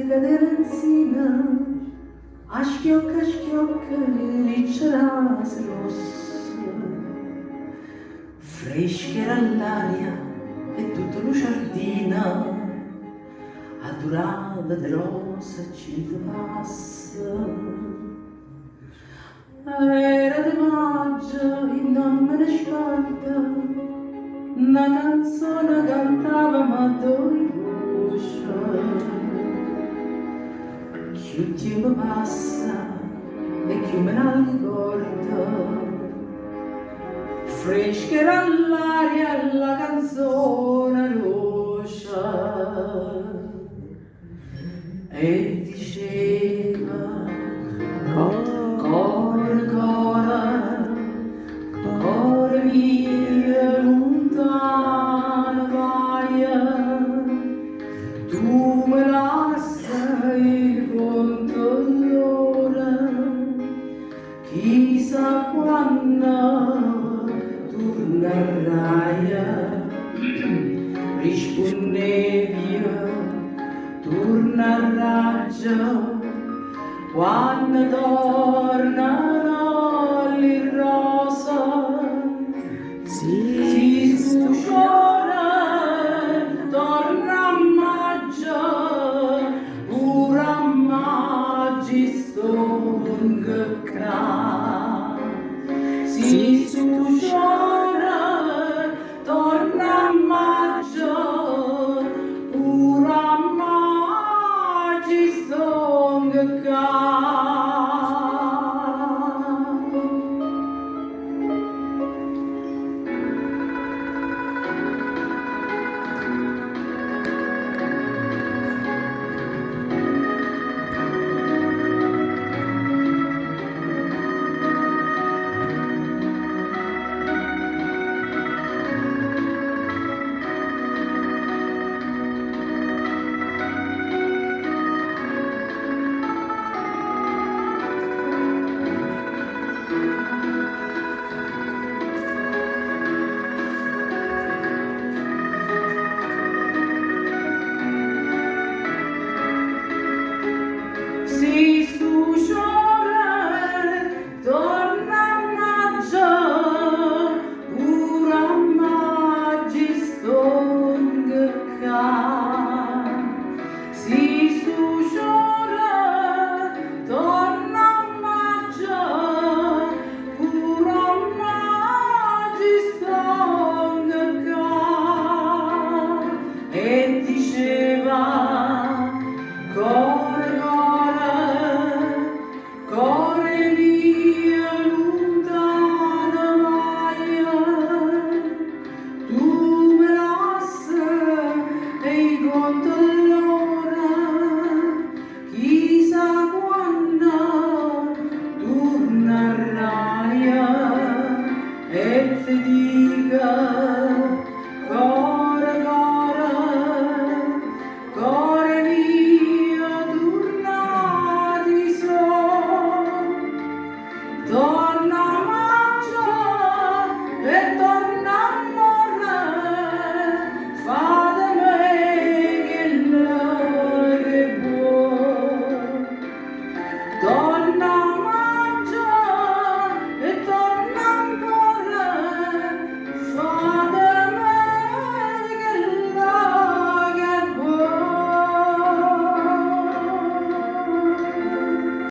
caderanzina, a schiocca, ricciarasi rossa. Fresca era l'aria e tutta la giardina, adorava di rosa ci passa. Era di maggio e non me ne scorda, una canzone cantava ma dolce. Più tempo passa e più me ne ricordo, fresca era l'aria e la canzone rossa. E diceva Core mie lontana vai, tu me lasci con dolore, chissà quando tornerai. Rispondevi, tornerai quando tornerò le rose. Si scuola, torna a maggio, pure a maggio stonga